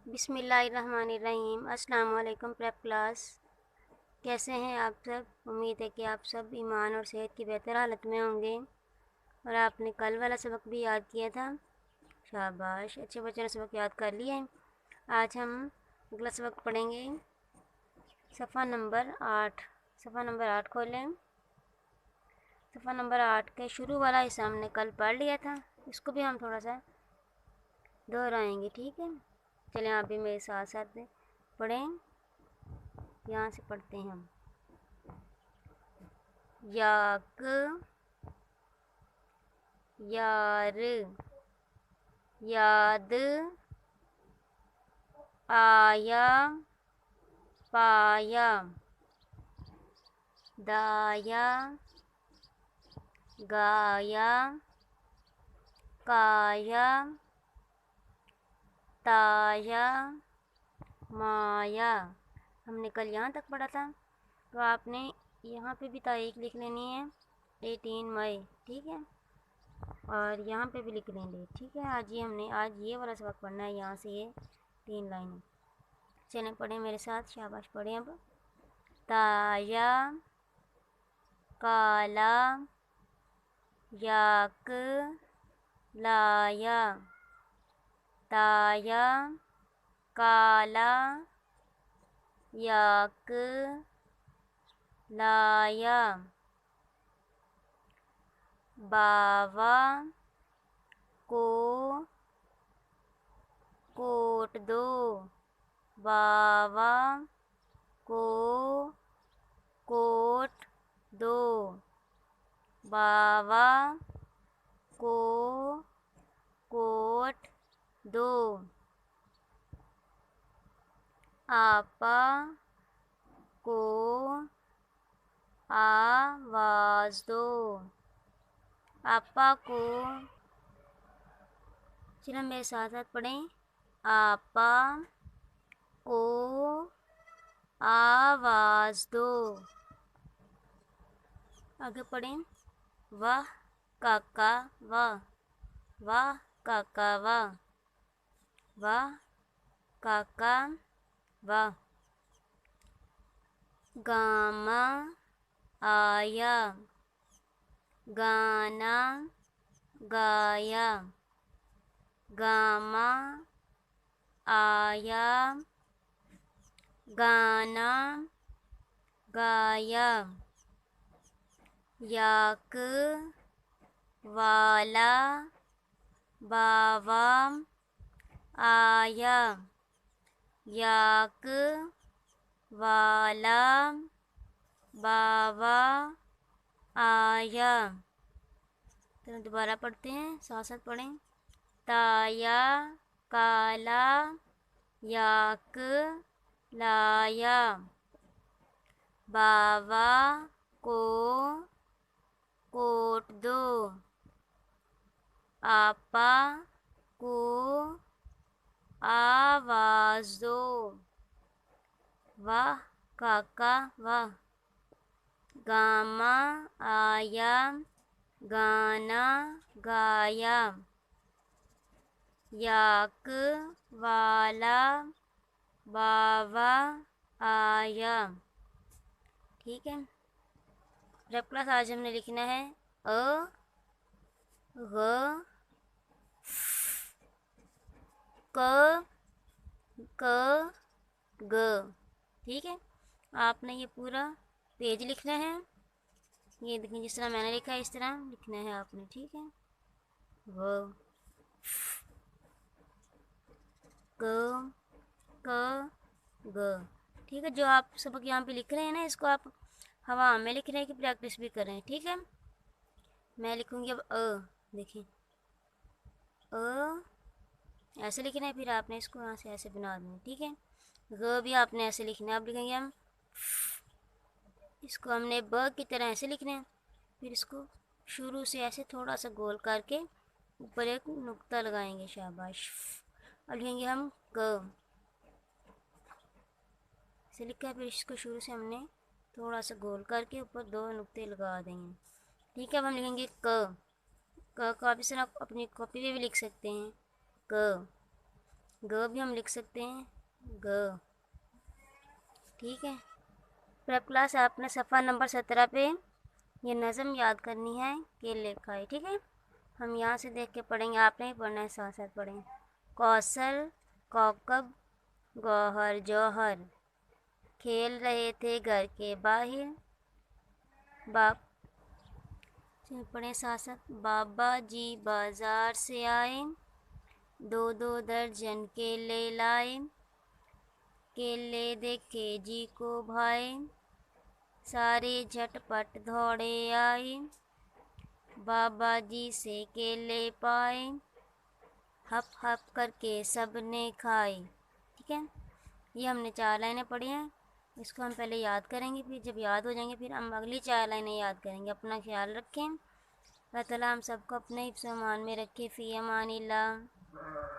बिस्मिल्लाहिर्रहमानिर्रहीम। अस्सलाम वालेकुम प्रेप क्लास। कैसे हैं आप सब? उम्मीद है कि आप सब ईमान और सेहत की बेहतर हालत में होंगे। और आपने कल वाला सबक भी याद किया था। शाबाश, अच्छे बच्चों ने सबक याद कर लिया है। आज हम अगला सबक पढ़ेंगे। सफ़ा नंबर 8। सफ़ा नंबर 8 खोलें। सफ़ा नंबर 8 के शुरू वाला हिस्सा हमने कल पढ़ लिया था। इसको भी हम थोड़ा सा दोहराएंगे, ठीक है? चलें आप भी मेरे साथ साथ पढ़ें। यहाँ से पढ़ते हैं हम। याक, यार, याद, आया, पाया, दाया, गाया, काया, ताया, माया। हमने कल यहाँ तक पढ़ा था। तो आपने यहाँ पे भी तारीख लिख लेनी है, 18 मई, ठीक है? और यहाँ पे भी लिख लेंगे, ठीक है? आज ये वाला सबक पढ़ना है, यहाँ से ये 3 लाइनें। चलें पढ़ें मेरे साथ, शाबाश पढ़ें अब। ताया, काला, याक, लाया, ताया, काला, याक, लाया, बावा को कोट दो, बावा को कोट दो, बावा को कोट दो, आपा को आवाज़ दो, आपा को। चलो मेरे साथ साथ पढ़ें। आपा को आवाज़ दो। आगे पढ़ें। वाह काका वाह, वाह काका वाह, वाह काका वाह। गामा आया, गाना गाया, गामा आया, गाना गाया। याक वाला बावा आया, याक वाला बावा आया। तो दोबारा पढ़ते हैं, साथ साथ पढ़ें। ताया, काला, याक, लाया, बावा को कोट दो, आपा को आवाज़ दो, वाह काका वाह। गामा आया, गाना गाया, याक वाला बावा आया। ठीक है? रब क्लास आज हमने लिखना है ग, क, क, ग। ठीक है? आपने ये पूरा पेज लिखना है। ये देखिए, जिस तरह मैंने लिखा है इस तरह लिखना है आपने, ठीक है? ग, क, क, ग। ठीक है? जो आप सबक यहाँ पे लिख रहे हैं ना, इसको आप हवा में लिख रहे हैं कि प्रैक्टिस भी करें, ठीक है? मैं लिखूंगी अब देखिए, ऐसे लिखना है, फिर आपने इसको यहाँ से ऐसे बना देना, ठीक है? ग भी आपने ऐसे लिखना है। अब लिखेंगे हम, इसको हमने ब की तरह ऐसे लिखना है, फिर इसको शुरू से ऐसे थोड़ा सा गोल करके ऊपर एक नुक्ता लगाएंगे, शाबाश। अब लिखेंगे हम क, ऐसे लिखा है, फिर इसको शुरू से हमने थोड़ा सा गोल करके ऊपर 2 नुक्ते लगा देंगे, ठीक है? अब हम लिखेंगे क, क को आप इस तरह अपनी कॉपी पे भी लिख सकते हैं, क। ग भी हम लिख सकते हैं, ग। ठीक है। प्रेप क्लास आपने सफ़ा नंबर 17 पे ये नज़म याद करनी है, केले खाए। ठीक है, हम यहाँ से देख के पढ़ेंगे, आपने ही पढ़ना है, साथ साथ पढ़ेंगे। कौशल कौकब गौहर जौहर खेल रहे थे घर के बाहर। बाप पढ़े साथ साथ। बाबा जी बाजार से आए, दो दो दर्जन केले लाए, केले देखे जी को भाए, सारे झटपट दौड़े आए, बाबा जी से केले पाए, हप हप करके सबने खाए। ठीक है, ये हमने 4 लाइनें पढ़ी हैं, इसको हम पहले याद करेंगे, फिर जब याद हो जाएंगे फिर हम अगली 4 लाइनें याद करेंगे। अपना ख्याल रखें। अल्लाह ताला हम सबको अपने हिफ्ज़-ओ-मान में रखे। फ़ी अमानिल्लाह।